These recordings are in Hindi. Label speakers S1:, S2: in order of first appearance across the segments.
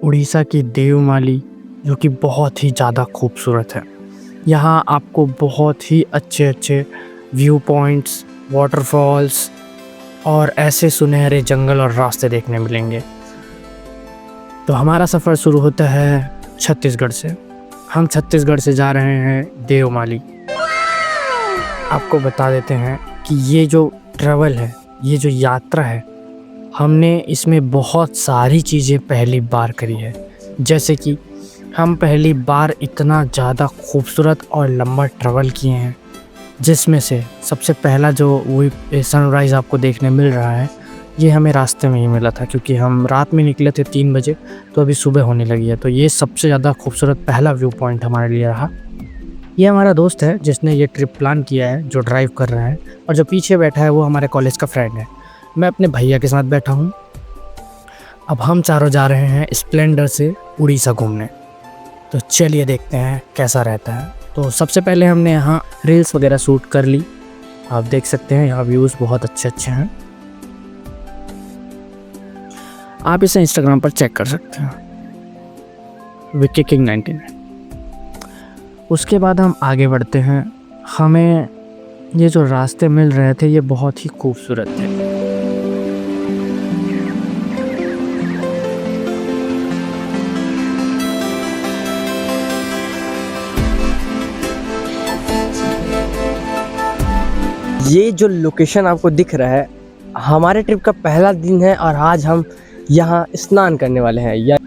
S1: उड़ीसा की देवमाली, जो कि बहुत ही ज़्यादा खूबसूरत है। यहाँ आपको बहुत ही अच्छे अच्छे व्यू पॉइंट्स, वाटरफॉल्स और ऐसे सुनहरे जंगल और रास्ते देखने मिलेंगे। तो हमारा सफ़र शुरू होता है छत्तीसगढ़ से। हम छत्तीसगढ़ से जा रहे हैं देवमाली। आपको बता देते हैं कि ये जो ट्रैवल है, ये जो यात्रा है, हमने इसमें बहुत सारी चीज़ें पहली बार करी है। जैसे कि हम पहली बार इतना ज़्यादा खूबसूरत और लंबा ट्रैवल किए हैं, जिसमें से सबसे पहला जो वही सनराइज़ आपको देखने मिल रहा है, ये हमें रास्ते में ही मिला था, क्योंकि हम रात में निकले थे 3 बजे, तो अभी सुबह होने लगी है। तो ये सबसे ज़्यादा खूबसूरत पहला व्यू पॉइंट हमारे लिए रहा। ये हमारा दोस्त है जिसने ये ट्रिप प्लान किया है, जो ड्राइव कर रहा है, और जो पीछे बैठा है वो हमारे कॉलेज का फ्रेंड है। मैं अपने भैया के साथ बैठा हूँ। अब हम चारों जा रहे हैं स्प्लेंडर से उड़ीसा घूमने। तो चलिए देखते हैं कैसा रहता है। तो सबसे पहले हमने यहाँ रील्स वगैरह शूट कर ली। आप देख सकते हैं यहाँ व्यूज़ बहुत अच्छे अच्छे हैं। आप इसे इंस्टाग्राम पर चेक कर सकते हैं, विक्की किंग 99। उसके बाद हम आगे बढ़ते हैं। हमें ये जो रास्ते मिल रहे थे ये बहुत ही खूबसूरत थे।
S2: ये जो लोकेशन आपको दिख रहा है, हमारे ट्रिप का पहला दिन है और आज हम यहाँ स्नान करने वाले हैं।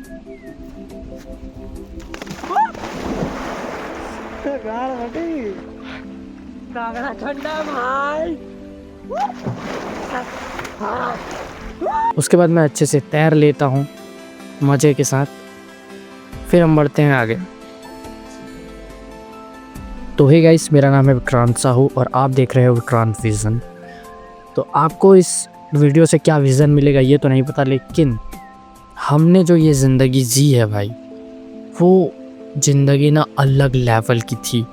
S1: उसके बाद मैं अच्छे से तैर लेता हूँ मज़े के साथ। फिर हम बढ़ते हैं आगे। तो हे गाइस, मेरा नाम है विक्रांत साहू और आप देख रहे हो विक्रांत विज़न। तो आपको इस वीडियो से क्या विज़न मिलेगा ये तो नहीं पता, लेकिन हमने जो ये ज़िंदगी जी है भाई, वो ज़िंदगी ना अलग लेवल की थी।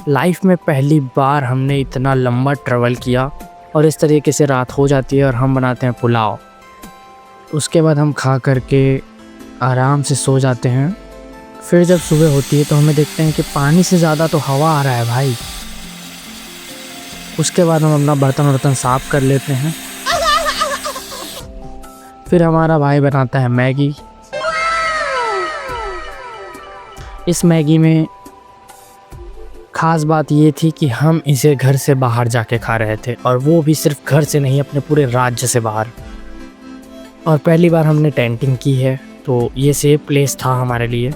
S1: लाइफ में पहली बार हमने इतना लंबा ट्रैवल किया और इस तरीके से रात हो जाती है और हम बनाते हैं पुलाव। उसके बाद हम खा करके आराम से सो जाते हैं। फिर जब सुबह होती है तो हमें देखते हैं कि पानी से ज़्यादा तो हवा आ रहा है भाई। उसके बाद हम अपना बर्तन साफ़ कर लेते हैं। फिर हमारा भाई बनाता है मैगी। इस मैगी में ख़ास बात ये थी कि हम इसे घर से बाहर जाके खा रहे थे, और वो भी सिर्फ घर से नहीं, अपने पूरे राज्य से बाहर। और पहली बार हमने टेंटिंग की है, तो ये सेफ प्लेस था हमारे लिए।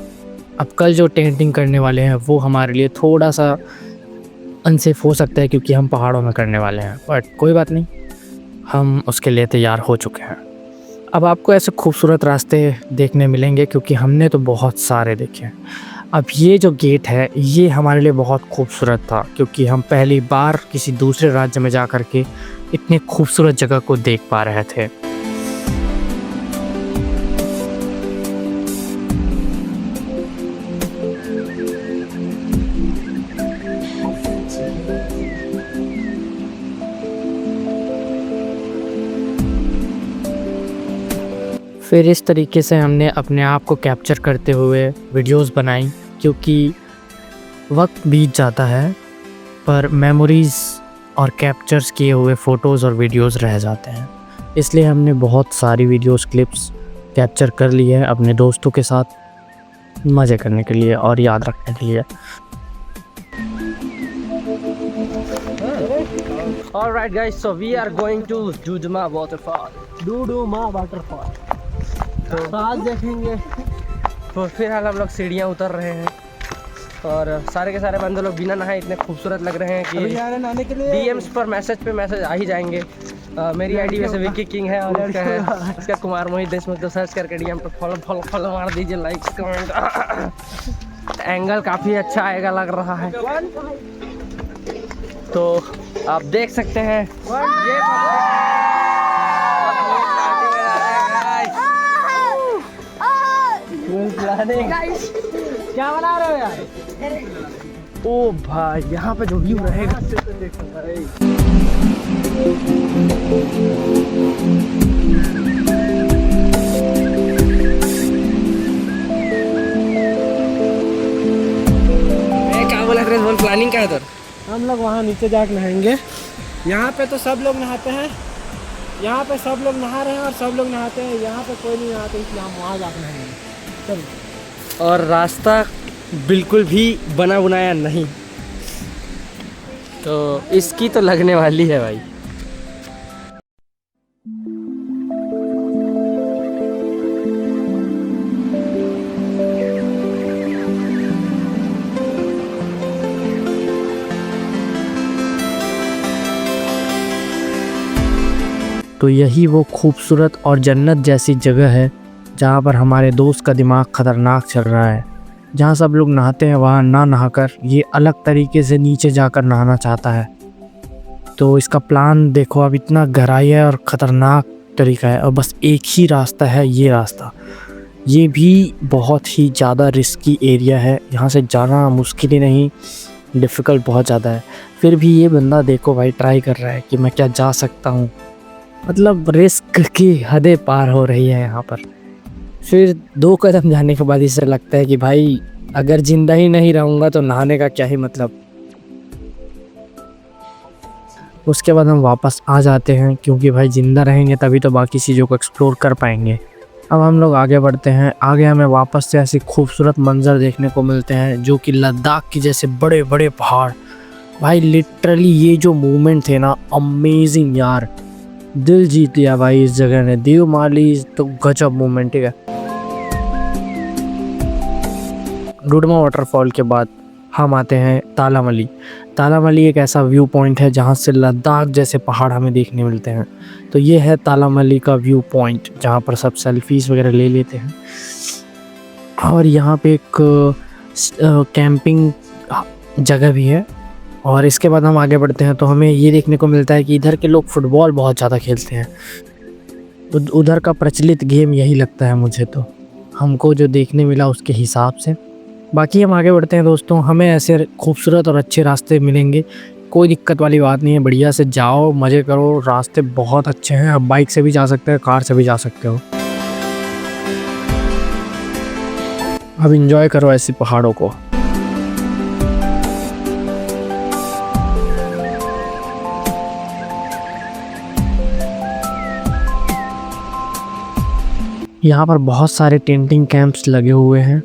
S1: अब कल जो टेंटिंग करने वाले हैं वो हमारे लिए थोड़ा सा अनसेफ हो सकता है, क्योंकि हम पहाड़ों में करने वाले हैं, बट कोई बात नहीं, हम उसके लिए तैयार हो चुके हैं। अब आपको ऐसे खूबसूरत रास्ते देखने मिलेंगे, क्योंकि हमने तो बहुत सारे देखे हैं। अब ये जो गेट है ये हमारे लिए बहुत खूबसूरत था, क्योंकि हम पहली बार किसी दूसरे राज्य में जा कर के इतनी खूबसूरत जगह को देख पा रहे थे। फिर इस तरीके से हमने अपने आप को कैप्चर करते हुए वीडियोस बनाई, क्योंकि वक्त बीत जाता है पर मेमोरीज़ और कैप्चर्स किए हुए फ़ोटोज़ और वीडियोस रह जाते हैं। इसलिए हमने बहुत सारी वीडियोस क्लिप्स कैप्चर कर ली है अपने दोस्तों के साथ मज़े करने के लिए और याद रखने के लिए।
S2: Alright guys, so we are going to Duduma waterfall। तो आज देखेंगे। तो फिलहाल हम लोग सीढ़ियाँ उतर रहे हैं और सारे के सारे बंदे लोग बिना नहाए इतने खूबसूरत लग रहे हैं कि DMs पर मैसेज आ ही जाएंगे। मेरी आईडी वैसे विक्की किंग है और इसका कुमार मोहित देशमुख। तो सर्च करके DM पर फॉलो मार दीजिए, लाइक्स कमेंट। एंगल काफ़ी अच्छा आएगा लग रहा है, तो आप देख सकते हैं। ये क्या बना रहे हो यार? ओ भाई, यहाँ पे जो व्यू रहेगा देखो भाई। क्या है?
S1: हम लोग वहाँ नीचे जाके नहाएंगे। यहाँ पे तो सब लोग नहाते हैं, यहाँ पे सब लोग नहा रहे हैं और सब लोग नहाते हैं, यहाँ पे कोई नहीं नहाते, इसलिए हम वहाँ जाके नहाएंगे। चलो।
S2: और रास्ता बिल्कुल भी बना बनाया नहीं, तो इसकी तो लगने वाली है भाई।
S1: तो यही वो खूबसूरत और जन्नत जैसी जगह है जहाँ पर हमारे दोस्त का दिमाग ख़तरनाक चल रहा है। जहाँ सब लोग नहाते हैं वहाँ ना नहाकर ये अलग तरीके से नीचे जाकर नहाना चाहता है। तो इसका प्लान देखो, अब इतना गहराई है और ख़तरनाक तरीका है, और बस एक ही रास्ता है, ये रास्ता। ये भी बहुत ही ज़्यादा रिस्की एरिया है, यहाँ से जाना मुश्किल ही नहीं, डिफ़िकल्ट बहुत ज़्यादा है। फिर भी ये बंदा देखो भाई ट्राई कर रहा है कि मैं क्या जा सकता हूँ। मतलब रिस्क की हदें पार हो रही है यहाँ पर। फिर 2 कदम जाने के बाद इसे लगता है कि भाई अगर ज़िंदा ही नहीं रहूँगा तो नहाने का क्या ही मतलब। उसके बाद हम वापस आ जाते हैं, क्योंकि भाई ज़िंदा रहेंगे तभी तो बाकी चीज़ों को एक्सप्लोर कर पाएंगे। अब हम लोग आगे बढ़ते हैं। आगे हमें वापस से ऐसे खूबसूरत मंजर देखने को मिलते हैं, जो कि लद्दाख की जैसे बड़े बड़े पहाड़। भाई लिटरली ये जो मूवमेंट थे ना, अमेजिंग यार, दिल जीत लिया भाई इस जगह ने। देवमाली तो गजब मूवमेंट है। रुडमा वाटरफॉल के बाद हम आते हैं तालामली। तालामली एक ऐसा व्यू पॉइंट है जहाँ से लद्दाख जैसे पहाड़ हमें देखने मिलते हैं। तो ये है तालामली का व्यू पॉइंट, जहाँ पर सब सेल्फीज़ वगैरह ले लेते हैं। और यहाँ पे एक कैंपिंग जगह भी है। और इसके बाद हम आगे बढ़ते हैं तो हमें ये देखने को मिलता है कि इधर के लोग फुटबॉल बहुत ज़्यादा खेलते हैं। तो उधर का प्रचलित गेम यही लगता है मुझे, तो हमको जो देखने मिला उसके हिसाब से। बाकी हम आगे बढ़ते हैं दोस्तों, हमें ऐसे खूबसूरत और अच्छे रास्ते मिलेंगे, कोई दिक्कत वाली बात नहीं है। बढ़िया से जाओ, मज़े करो, रास्ते बहुत अच्छे हैं। आप बाइक से भी जा सकते हैं, कार से भी जा सकते हो। अब इंजॉय करो ऐसी पहाड़ों को। यहाँ पर बहुत सारे टेंटिंग कैंप्स लगे हुए हैं।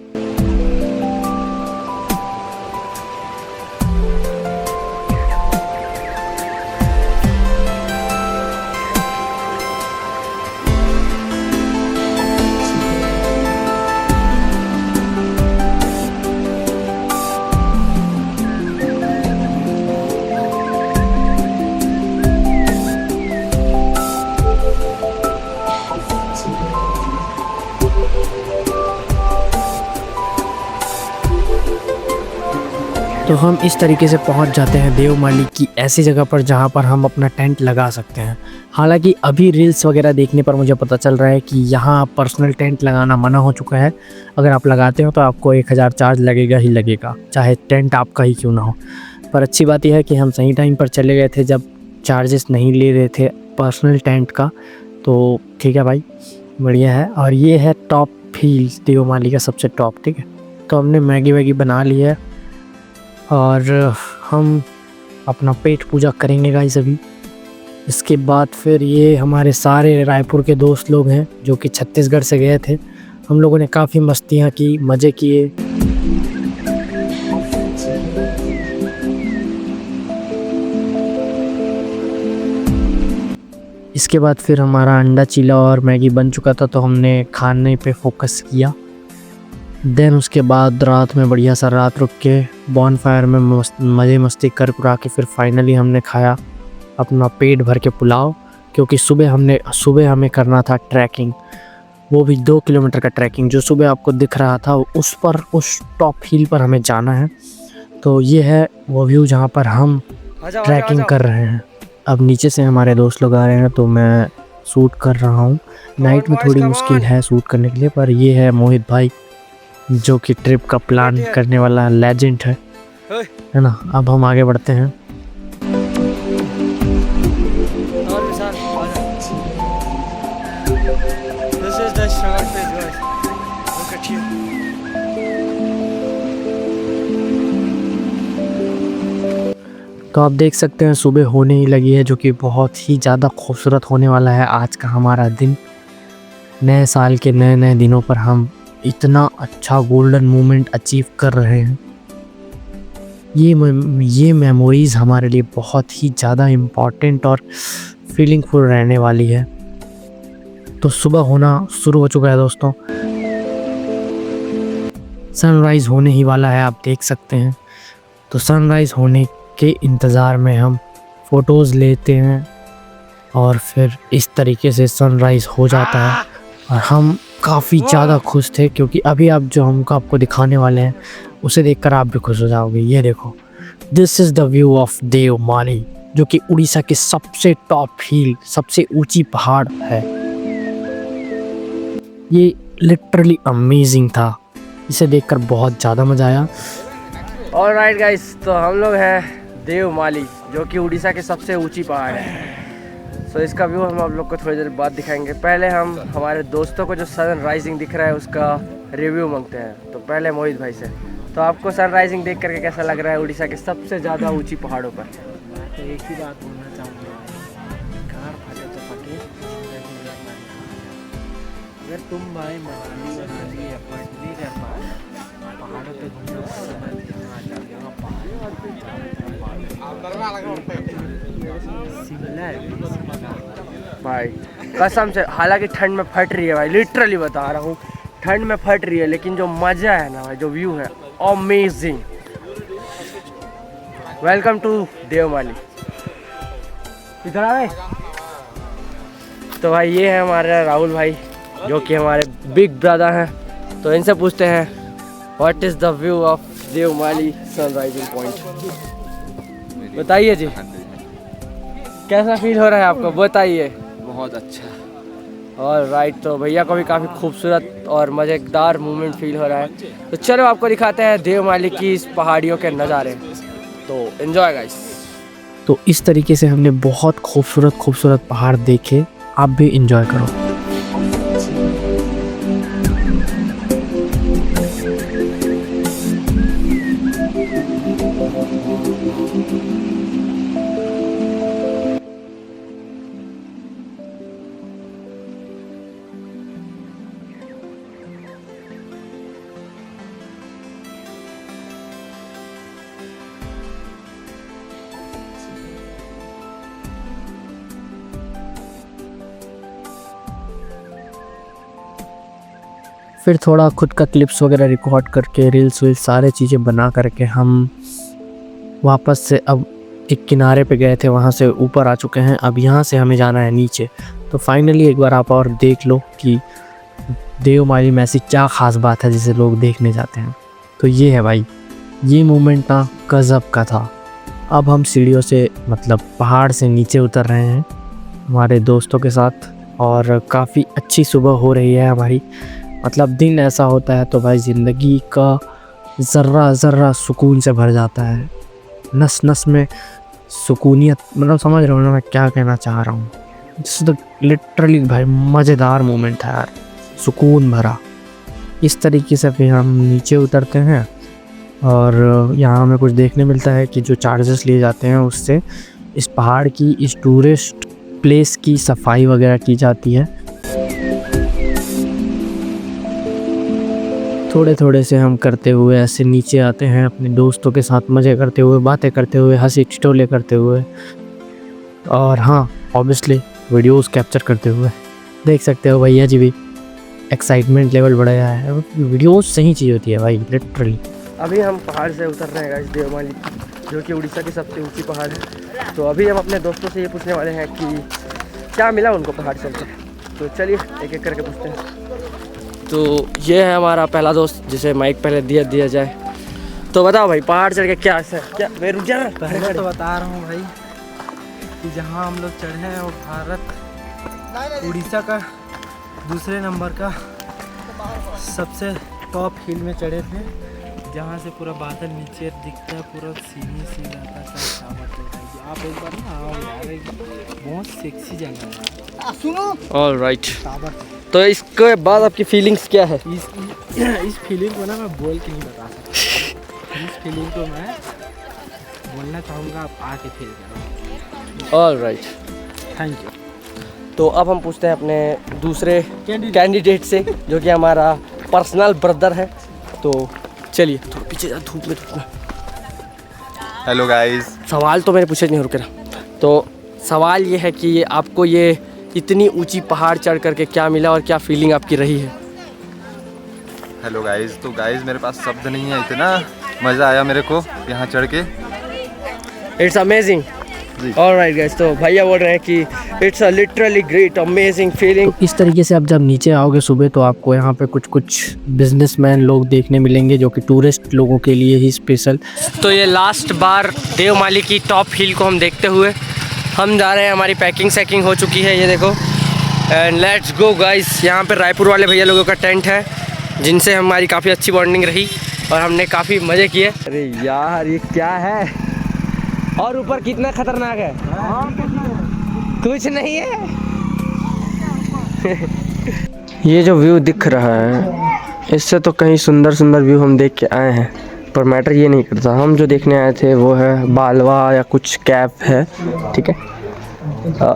S1: तो हम इस तरीके से पहुंच जाते हैं देवमाली की ऐसी जगह पर जहां पर हम अपना टेंट लगा सकते हैं। हालांकि अभी रील्स वगैरह देखने पर मुझे पता चल रहा है कि यहाँ पर्सनल टेंट लगाना मना हो चुका है। अगर आप लगाते हो तो आपको 1000 चार्ज लगेगा ही लगेगा, चाहे टेंट आपका ही क्यों ना हो। पर अच्छी बात यह है कि हम सही टाइम पर चले गए थे जब चार्जेस नहीं ले रहे थे पर्सनल टेंट का, तो ठीक है भाई, बढ़िया है। और ये है टॉप हिल्स देवमाली का सबसे टॉप, ठीक है। तो हमने मैगी वैगी बना ली है और हम अपना पेट पूजा करेंगे गाइस अभी। इसके बाद फिर ये हमारे सारे रायपुर के दोस्त लोग हैं जो कि छत्तीसगढ़ से गए थे। हम लोगों ने काफ़ी मस्तियाँ की, मज़े किए। इसके बाद फिर हमारा अंडा चीला और मैगी बन चुका था, तो हमने खाने पे फोकस किया। देन उसके बाद रात में बढ़िया सा रात रुक के बॉन फायर में मज़े मस्ती कर पुरा के फिर फाइनली हमने खाया अपना पेट भर के पुलाव, क्योंकि सुबह हमें करना था ट्रैकिंग, वो भी 2 किलोमीटर का ट्रैकिंग जो सुबह आपको दिख रहा था उस टॉप हिल पर हमें जाना है। तो ये है वो व्यू जहाँ पर हम ट्रैकिंग कर रहे हैं। अब नीचे से हमारे दोस्त लोग आ रहे हैं तो मैं शूट कर रहा हूँ। नाइट में थोड़ी मुश्किल है शूट करने के लिए, पर ये है मोहित भाई जो कि ट्रिप का प्लान करने वाला लेजेंड है ना। अब हम आगे बढ़ते हैं। तो आप देख सकते हैं सुबह होने ही लगी है, जो कि बहुत ही ज़्यादा खूबसूरत होने वाला है आज का हमारा दिन। नए साल के नए नए दिनों पर हम इतना अच्छा गोल्डन मोमेंट अचीव कर रहे हैं। ये मेमोरीज़ हमारे लिए बहुत ही ज़्यादा इम्पॉर्टेंट और फीलिंगफुल रहने वाली है। तो सुबह होना शुरू हो चुका है दोस्तों, सनराइज़ होने ही वाला है, आप देख सकते हैं। तो सनराइज़ होने के इंतज़ार में हम फ़ोटोज़ लेते हैं और फिर इस तरीके से सनराइज़ हो जाता है और हम काफ़ी ज़्यादा खुश थे, क्योंकि अभी आप जो हमको आपको दिखाने वाले हैं उसे देखकर आप भी खुश हो जाओगे। ये देखो, this is the view of Devmali, जो कि उड़ीसा के सबसे टॉप हिल, सबसे ऊंची पहाड़ है। ये लिटरली अमेजिंग था, इसे देखकर बहुत ज़्यादा मज़ा आया।
S2: ऑलराइट गाइस, तो हम लोग हैं देवमाली, जो कि उड़ीसा की सबसे ऊंची पहाड़ है। सो इसका व्यू हम आप लोग को थोड़ी देर बाद दिखाएंगे। पहले हम हमारे दोस्तों को जो सन राइजिंग दिख रहा है उसका रिव्यू मांगते हैं। तो पहले मोहित भाई से, तो आपको सन राइजिंग देख करके कैसा लग रहा है उड़ीसा के सबसे ज़्यादा ऊंची पहाड़ों पर?
S3: मैं तो एक ही बात बोलना चाहूँगा, कार फटे तो फटे, अगर तुम भाई मनाली एफर्ट नहीं कर पाए पहाड़ों पे घूमने का समय यहाँ आ जाओ, यहाँ
S2: भाई कसम से, हालांकि ठंड में फट रही है भाई, लिटरली बता रहा हूँ, ठंड में फट रही है, लेकिन जो मज़ा है ना भाई, जो व्यू है अमेजिंग। Welcome to Devmali. इधर आ गए। तो भाई ये है हमारा राहुल भाई, जो कि हमारे बिग ब्रदर हैं। तो इनसे पूछते हैं what is the view of Devmali sunrising point. बताइए जी, कैसा फील हो रहा है आपको, बताइए।
S3: बहुत अच्छा।
S2: और राइट, तो भैया को भी काफ़ी खूबसूरत और मज़ेदार मोमेंट फील हो रहा है। तो चलो आपको दिखाते हैं देवमाली की इस पहाड़ियों के नज़ारे। तो एंजॉय गाइस।
S1: तो इस तरीके से हमने बहुत खूबसूरत पहाड़ देखे, आप भी इंजॉय करो। फिर थोड़ा खुद का क्लिप्स वगैरह रिकॉर्ड करके रील्स वील्स सारे चीज़ें बना करके हम वापस से अब एक किनारे पे गए थे, वहाँ से ऊपर आ चुके हैं। अब यहाँ से हमें जाना है नीचे। तो फाइनली एक बार आप और देख लो कि देवमाली में ऐसी क्या ख़ास बात है जिसे लोग देखने जाते हैं। तो ये है भाई, ये मोमेंट ना गज़ब का था। अब हम सीढ़ियों से मतलब पहाड़ से नीचे उतर रहे हैं हमारे दोस्तों के साथ, और काफ़ी अच्छी सुबह हो रही है हमारी। मतलब दिन ऐसा होता है तो भाई ज़िंदगी का ज़र्रा सुकून से भर जाता है, नस नस में सुकूनियत। मतलब समझ रहे हो ना मैं क्या कहना चाह रहा हूँ। जिस तो लिटरली भाई मज़ेदार मोमेंट था यार, सुकून भरा। इस तरीके से फिर हम नीचे उतरते हैं और यहाँ हमें कुछ देखने मिलता है कि जो चार्जेस लिए जाते हैं उससे इस पहाड़ की, इस टूरिस्ट प्लेस की सफाई वगैरह की जाती है। थोड़े थोड़े से हम करते हुए ऐसे नीचे आते हैं, अपने दोस्तों के साथ मज़े करते हुए, बातें करते हुए, हंसी ठिठोले करते हुए, और हाँ ऑब्वियसली वीडियोस कैप्चर करते हुए। देख सकते हो भैया जी भी एक्साइटमेंट लेवल बढ़ाया है। वीडियोस सही चीज़ होती है भाई, लिटरली।
S2: अभी हम पहाड़ से उतर रहे हैं गाइस, देवमाली, जो कि उड़ीसा की सबसे ऊंची पहाड़ है। तो अभी हम अपने दोस्तों से ये पूछने वाले हैं कि क्या मिला उनको पहाड़ से उतर। तो चलिए एक एक करके पूछते हैं। तो ये है हमारा पहला दोस्त, जिसे माइक पहले दिया जाए। तो बताओ भाई, पहाड़ चढ़ के क्या रुक जा।
S3: पहले तो बता रहा हूँ भाई कि जहाँ हम लोग चढ़े हैं वो भारत उड़ीसा का दूसरे नंबर का सबसे टॉप हिल में चढ़े थे, जहाँ से पूरा बादल नीचे दिखता है, पूरा सीने से जाता है। आप एक बार ना आओ यार, एक बहुत सेक्सी जगह है। सुनो।
S2: ऑलराइट, तो इसके बाद आपकी फीलिंग्स क्या है?
S3: इस फीलिंग को ना मैं बोल के नहीं बता सकता। इस फीलिंग को मैं बोलना चाहूँगा आप आके फील करो।
S2: Alright,
S3: thank you.
S2: तो अब हम पूछते हैं अपने दूसरे कैंडिडेट से, जो कि हमारा पर्सनल ब्रदर है। तो चलिए थोड़ा पीछे जा, धूप में।
S4: Hello guys.
S2: सवाल तो मैंने पूछे नहीं, रुक रहा। तो सवाल ये है कि आपको ये इतनी ऊंची पहाड़ चढ़ करके क्या मिला और क्या फीलिंग आपकी रही है?
S4: Hello guys. तो गाइस मेरे पास शब्द नहीं है, इतना मज़ा आया मेरे को यहाँ चढ़ के।
S2: It's amazing. ऑलराइट गाइस, तो भैया बोल रहे हैं कि it's a literally great amazing feeling.
S1: इस तरीके से आप जब नीचे आओगे सुबह तो आपको यहाँ पे कुछ बिजनेसमैन लोग देखने मिलेंगे जो कि टूरिस्ट लोगों के लिए ही स्पेशल।
S2: तो ये लास्ट बार देवमाली की टॉप हिल को हम देखते हुए हम जा रहे हैं। हमारी पैकिंग सैकिंग हो चुकी है, ये देखो। And let's go guys. यहाँ पे रायपुर वाले भैया लोगों का टेंट है, जिनसे हमारी काफ़ी अच्छी बॉन्डिंग रही और हमने काफ़ी मज़े किए। अरे यार ये क्या है, और ऊपर कितना खतरनाक है। कुछ नहीं है। ये जो व्यू दिख रहा है, इससे तो कहीं सुंदर सुंदर व्यू हम देख के आए हैं, पर मैटर ये नहीं करता। हम जो देखने आए थे वो है बालवा या कुछ कैप है, ठीक है।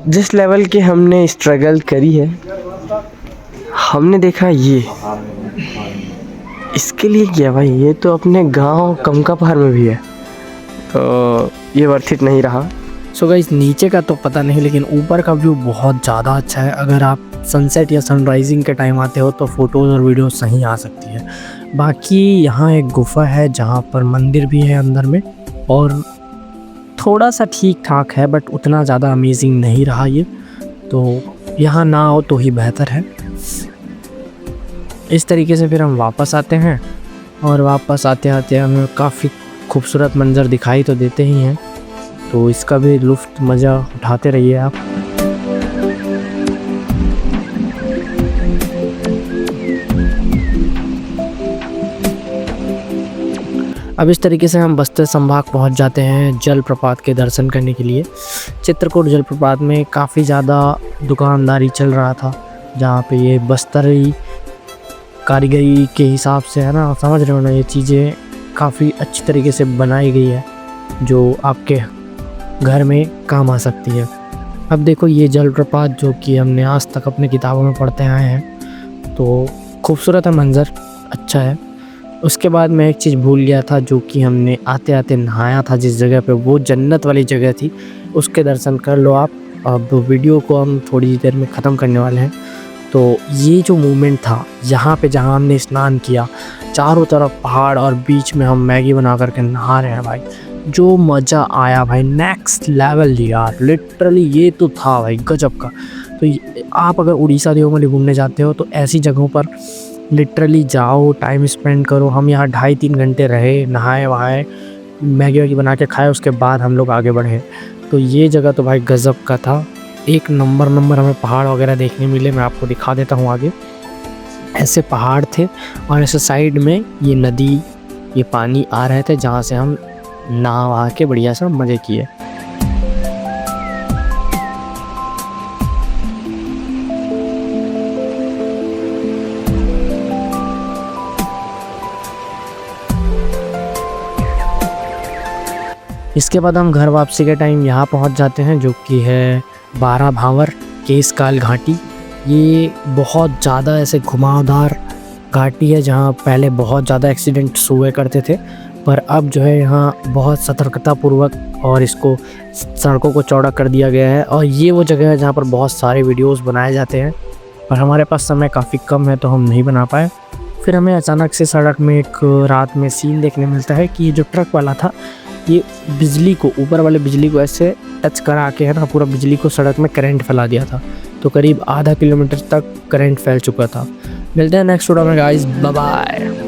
S2: जिस लेवल के हमने स्ट्रगल करी है, हमने देखा ये इसके लिए किया भाई। ये तो अपने गांव कमका पहाड़ में भी है, तो ये वर्थ इट नहीं रहा।
S1: सो गाइस, नीचे का तो पता नहीं, लेकिन ऊपर का व्यू बहुत ज़्यादा अच्छा है। अगर आप सनसेट या सनराइजिंग के टाइम आते हो तो फ़ोटोज़ और वीडियो सही आ सकती है। बाकी यहाँ एक गुफा है जहाँ पर मंदिर भी है अंदर में, और थोड़ा सा ठीक ठाक है, बट उतना ज़्यादा अमेजिंग नहीं रहा ये। तो यहाँ ना हो तो ही बेहतर है। इस तरीके से फिर हम वापस आते हैं, और वापस आते आते हमें काफ़ी खूबसूरत मंजर दिखाई तो देते ही हैं, तो इसका भी लुफ्त मज़ा उठाते रहिए आप। अब इस तरीके से हम बस्तर संभाग पहुंच जाते हैं जलप्रपात के दर्शन करने के लिए। चित्रकूट जलप्रपात में काफ़ी ज़्यादा दुकानदारी चल रहा था, जहाँ पे ये बस्तरी कारीगरी के हिसाब से है ना, समझ रहे हो ना, ये चीज़ें काफ़ी अच्छी तरीके से बनाई गई है जो आपके घर में काम आ सकती है। अब देखो ये जलप्रपात जो कि हमने आज तक अपनी किताबों में पढ़ते आए हैं, तो खूबसूरत है, मंज़र अच्छा है। उसके बाद मैं एक चीज़ भूल गया था, जो कि हमने आते आते नहाया था जिस जगह पे, वो जन्नत वाली जगह थी, उसके दर्शन कर लो आप। अब वीडियो को हम थोड़ी देर में ख़त्म करने वाले हैं। तो ये जो मोमेंट था यहाँ पे, जहाँ हमने स्नान किया, चारों तरफ पहाड़ और बीच में हम मैगी बना करके नहा रहे हैं भाई, जो मज़ा आया भाई, नेक्स्ट लेवल यार, लिटरली ये तो था भाई गजब का। तो आप अगर उड़ीसा देवमाली घूमने जाते हो तो ऐसी जगहों पर लिटरली जाओ, टाइम स्पेंड करो। हम यहाँ 2.5-3 घंटे रहे, नहाए वहाए, मैगी वैगी बना के खाए, उसके बाद हम लोग आगे बढ़े। तो ये जगह तो भाई गजब का था, एक नंबर हमें पहाड़ वगैरह देखने मिले। मैं आपको दिखा देता हूँ आगे। ऐसे पहाड़ थे और ऐसे साइड में ये नदी, ये पानी आ रहे थे, जहाँ से हम नहा वहा के बढ़िया से मज़े किए। इसके बाद हम घर वापसी के टाइम यहाँ पहुँच जाते हैं, जो कि है 12 भावर केसकाल घाटी। ये बहुत ज़्यादा ऐसे घुमावदार घाटी है, जहाँ पहले बहुत ज़्यादा एक्सीडेंट्स हुए करते थे, पर अब जो है यहाँ बहुत सतर्कतापूर्वक और इसको सड़कों को चौड़ा कर दिया गया है। और ये वो जगह है जहाँ पर बहुत सारे वीडियोस बनाए जाते हैं, पर हमारे पास समय काफ़ी कम है तो हम नहीं बना पाए। फिर हमें अचानक से सड़क में एक रात में सीन देखने मिलता है कि ये जो ट्रक वाला था, ये बिजली को, ऊपर वाले बिजली को ऐसे टच करा के है ना, पूरा बिजली को सड़क में करंट फैला दिया था। तो करीब आधा किलोमीटर तक करंट फैल चुका था। मिलते हैं नेक्स्ट वीडियो में गाइस, बाय बाय।